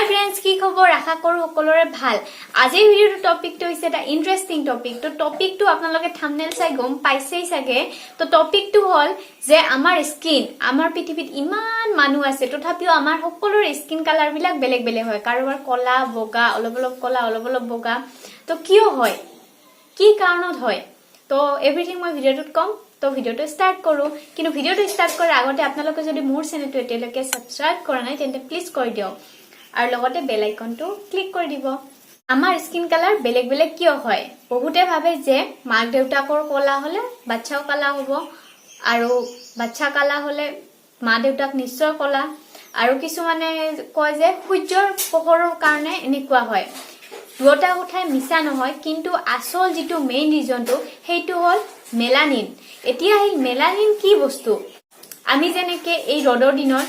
friends की खबर आशा करो সকলোৰে ভাল আজি ভিডিওৰ টপিকটো হৈছে এটা ইন্টাৰেষ্টিং টপিক তো টপিকটো আপোনালোকে থাম্বনেল চাই গম পাইছেই চাগে তো টপিকটো হল যে আমাৰ স্কিন আমাৰ পৃথিৱীত ইমান মানুহ আছে তথাপিও আমাৰ সকলোৰে স্কিন কালাৰ বিলাক বেলেগ বেলেগ হয় কাৰোবাৰ কলা বগা অলপ অলপ কলা অলপ অলপ বগা তো কিয় হয় কি কাৰণত হয় তো এভৰিথিং মই ভিডিওটোত কম তো ভিডিওটো স্টাৰ্ট কৰো কিন্তু ভিডিওটো স্টাৰ্ট কৰাৰ আগতে আপোনালোকে যদি মোৰ চেনেলটো এতিয়ালৈকে সাবস্ক্ৰাইব কৰা নাই তেন্তে প্লিজ কৰি দিও আৰু লগতে বেল আইকনটো ক্লিক কৰি দিব আমাৰ স্কিন কালাৰ বেলেগ বেলেগ কিয় হয় বহুতে ভাবে যে মাক দেউতাকৰ কলা হলে বাচ্চাও কলা হ'ব আৰু বাচ্চা কলা হলে মা দেউতাক নিশ্চয় কলা আৰু কিছুমানে কয় যে সূৰ্যৰ পোহৰৰ কাৰণে এনেকুৱা হয় দুটা কথাই মিছা নহয় কিন্তু আসল যেটো মেইন ৰিজনটো হেইটো হল মেলানিন এতিয়া এই মেলানিন কি বস্তু আমি যেনেকে এই ৰডৰ দিনত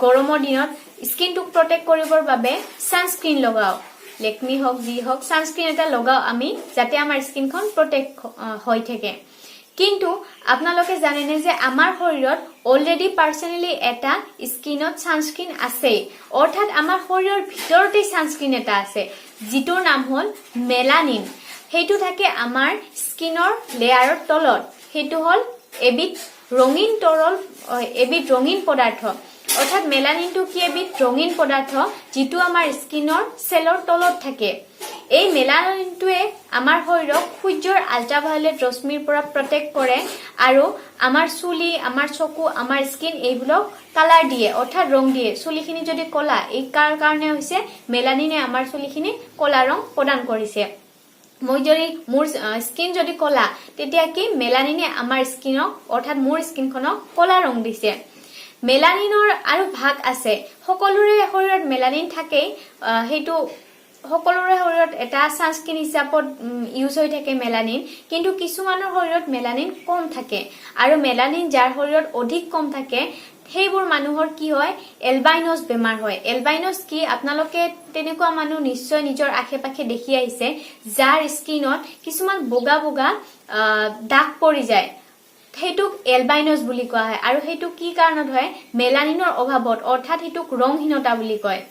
গৰমৰ দিনত স্কিনটো প্ৰটেক্ট কৰিবৰ বাবে সানস্ক্ৰিন লগাও লেকমি হক জি হক সানস্ক্ৰিন এটা লগাও আমি যাতে আমাৰ স্কিনখন প্ৰটেক্ট হৈ থাকে কিন্তু আপোনালোকে জানেনে যে আমাৰ শৰীৰত অলৰেডি পাৰ্সোনালি এটা স্কিনত সানস্ক্ৰিন আছে অৰ্থাৎ আমাৰ শৰীৰৰ ভিতৰতে সানস্ক্ৰিন এটা আছে যিটোৰ নাম হল মেলানিন হেইটো থাকে আমাৰ স্কিনৰ লেয়াৰৰ তলত হেইটো হল এবিট ৰঙিন তৰল এবিট ৰঙিন পদাৰ্থ অৰ্থাৎ মেলানিনটো কি এবিট ৰঙিন পদাৰ্থ যিটো আমাৰ স্কিনৰ সেলৰ তলত থাকে এই মেলানিনটোৱে আমাৰ শৰীৰক সূৰ্যৰ আল্ট্ৰাভায়োলেট ৰশ্মিৰ পৰা প্ৰটেক্ট কৰে আৰু আমাৰ চুলি আমাৰ চকু আমাৰ স্কিন এইবিলাক কালাৰ দিয়ে অৰ্থাৎ ৰং দিয়ে চুলিখিনি যদি কলা এই কাৰণে হৈছে মেলানিনে আমাৰ চুলিখিনি কলা ৰং প্ৰদান কৰিছে মই যদি মোৰ স্কিন যদি কলা তেতিয়া কি মেলানিনে আমাৰ স্কিনক অৰ্থাৎ মোৰ স্কিনখনক কলা ৰং দিছে মেলানিনৰ আৰু ভাগ আছে সকলোৰে শৰীৰত মেলানিন থাকে হেতু সকলোৰে শৰীৰত এটা সানস্ক্ৰিন হিচাপত ইউজ হৈ থাকে মেলানিন কিন্তু কিছুমানৰ শৰীৰত মেলানিন কম থাকে আৰু মেলানিন যাৰ শৰীৰত অধিক কম থাকে সেইবোৰ মানুহৰ কি হয় এলবাইনোস বেমাৰ হয় এলবাইনোস কি আপোনালোকে তেনেকুৱা মানুহ নিশ্চয় নিজৰ আশেপাশে দেখি আহিছে যাৰ স্কিনত কিছুমান বগা বগা দাগ পৰি যায় হেতুক এলবাইনোস বুলি কোৱা হয় আৰু হেতু কি কাৰণত হয় মেলানিনৰ অভাৱত অৰ্থাৎ হেতুক ৰংহীনতা বুলি কয়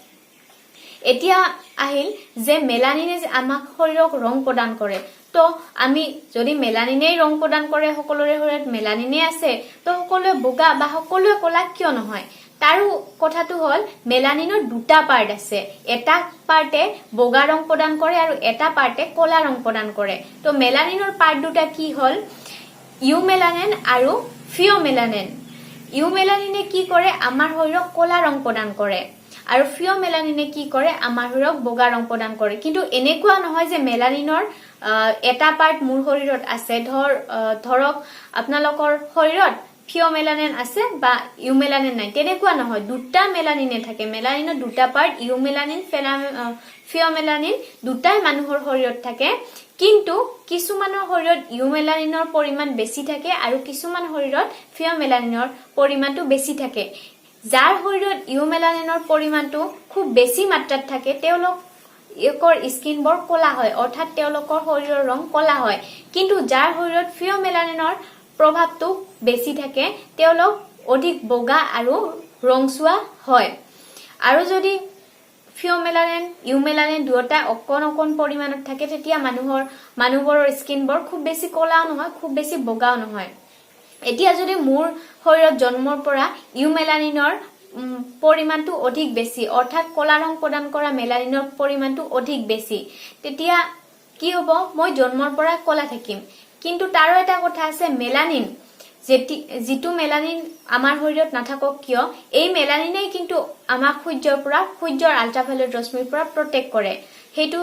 এতিয়া আহিল যে মেলানিনে যে আমাক শৰীৰক ৰং প্ৰদান কৰে তো আমি যদি মেলানিনে ৰং প্ৰদান কৰে সকলোৰে শৰীৰত মেলানিনে আছে তো সকলোৱে বগা বা সকলোৱে কলা কিয় নহয় তাৰো কথাটো হল মেলানিনৰ দুটা পাৰ্ট আছে এটা পাৰ্টে বগা ৰং প্ৰদান কৰে আৰু এটা পাৰ্টে কলা ৰং প্ৰদান কৰে তো মেলানিনৰ পাৰ্ট দুটা কি হল ইউমেলানিন আৰু ফিওমেলানিন ইউমেলানিনে কি কৰে আমাৰ শৰীৰক কলা ৰং প্ৰদান কৰে আৰু ফিওমেলানিনে কি কৰে আমাৰ শৰীৰক বগা ৰং প্ৰদান কৰে কিন্তু এনেকুৱা নহয় যে মেলানিনৰ এটা পাৰ্ট মোৰ শৰীৰত আছে ধৰক আপোনালোকৰ শৰীৰত ফিওমেলানিন আছে বা ইউমেলানিন নাই তেনেকুৱা নহয় দুটা মেলানিনে থাকে মেলানিনৰ দুটা পাৰ্ট ইউমেলানিন ফিওমেলানিন দুটাই মানুহৰ শৰীৰত থাকে কিন্তু কিছুমানৰ শৰীৰত ইউমেলানিনৰ পৰিমাণ বেছি থাকে আৰু কিছুমান শৰীৰত ফিওমেলানিনৰ পৰিমাণটো বেছি থাকে যাৰ শৰীৰত ইউমেলানিনৰ পৰিমাণটো খুব বেছি মাত্ৰাত থাকে তেওঁলোকৰ স্কিন বৰ কলা হয় অৰ্থাৎ তেওঁলোকৰ শৰীৰৰ ৰং কলা হয় কিন্তু যাৰ শৰীৰত ফিওমেলানিনৰ প্ৰভাৱটো বেছি থাকে তেওঁলোক অধিক বগা আৰু ৰংচুৱা হয় আৰু যদি ফিওমেলানিন ইউমেলানিন দুটা অকণ পৰিমাণত থাকে তেতিয়া মানুহবোৰৰ স্কিন বৰ খুব বেছি কলাও নহয় খুব বেছি বগাও নহয় এতিয়া যদি মোৰ শৰীৰত জন্মৰ পৰা ইউমেলানিনৰ পৰিমাণটো অধিক বেছি অৰ্থাৎ কলা ৰং প্ৰদান কৰা মেলানিনৰ পৰিমাণটো অধিক বেছি তেতিয়া কি হ'ব মই জন্মৰ পৰা কলা থাকিম কিন্তু তাৰো এটা কথা আছে মেলানিন যেটো মেলানিন আমাৰ শৰীৰত নাথাকক কিয় এই মেলানিনে কিন্তু আমাক সূৰ্যৰ আল্ট্ৰাভায়োলেট ৰশ্মিৰ পৰা প্ৰটেক্ট কৰে হেতু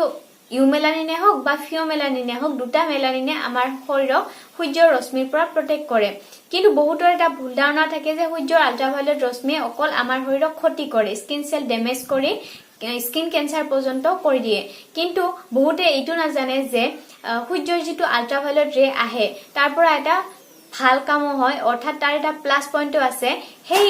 ইউমেলানিনে হওক বা ফিওমেলানিনে হওক দুটা মেলানিনে আমাৰ শৰীৰক সূৰ্যৰ ৰশ্মিৰ পৰা প্ৰটেক্ট কৰে কিন্তু বহুতৰ এটা ভুল ধাৰণা থাকে যে সূৰ্যৰ আল্ট্ৰাভায়োলেট ৰশ্মিয়ে অকল আমাৰ শৰীৰক ক্ষতি কৰে স্কিন সেল ড্যামেজ কৰি স্কিন ক্যান্সাৰ পৰ্যন্ত কৰি দিয়ে কিন্তু বহুতে এইটো নাজানে যে সূৰ্যৰ যেটো আল্ট্ৰাভায়োলেট ৰে আহে তাৰ পৰা এটা ভাল কাম হয় অৰ্থাৎ তাৰ এটা প্লাস পইণ্টও আছে সেই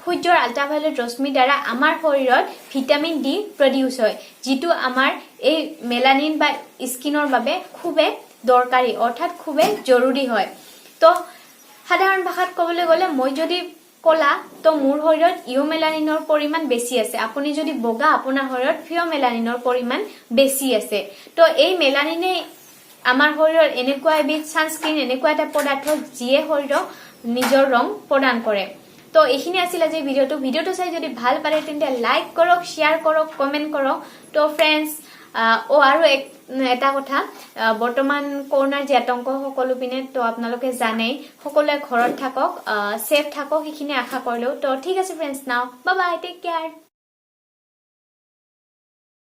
সূৰ্যৰ আল্ট্ৰাভায়োলেট ৰশ্মি দ্বাৰা আমাৰ শৰীৰত ভিটামিন ডি প্ৰডিউস হয় যেটো আমাৰ এই মেলানিন বা স্কিনৰ বাবে খুবে দৰকাৰী অৰ্থাৎ খুবে জৰুৰী হয় তো সাধাৰণ ভাষাত ক'বলৈ গ'লে মই যদি কলা তো মোৰ শৰীৰত ইউমেলানিনৰ পৰিমাণ বেছি আছে আপুনি যদি বগা আপোনাৰ শৰীৰত ফিঅমেলানিনৰ পৰিমাণ বেছি আছে তো এই মেলানিনে আমাৰ শৰীৰৰ এনেকুৱা এবিধ সানস্ক্ৰিন এনেকুৱা এটা পদাৰ্থ যিয়ে শৰীৰক নিজৰ ৰং প্ৰদান কৰে তো এইখিনি আছিল আজি ভিডিওটো চাই যদি ভাল পালে তেন্তে লাইক কৰক শেয়াৰ কৰক কমেন্ট কৰক তো ফ্ৰেন্ডছ আৰু এটা কথা বৰ্তমান কৰোনাৰ যে আতংক সকলো পিনে তো আপোনালোকে জানে সকলোৱে ঘৰত থাকক সেফ থাকক সেইখিনি আশা কৰিলো তো ঠিক আছে ফ্ৰেন্ডছ নাও বাই বাই টেক কেয়াৰ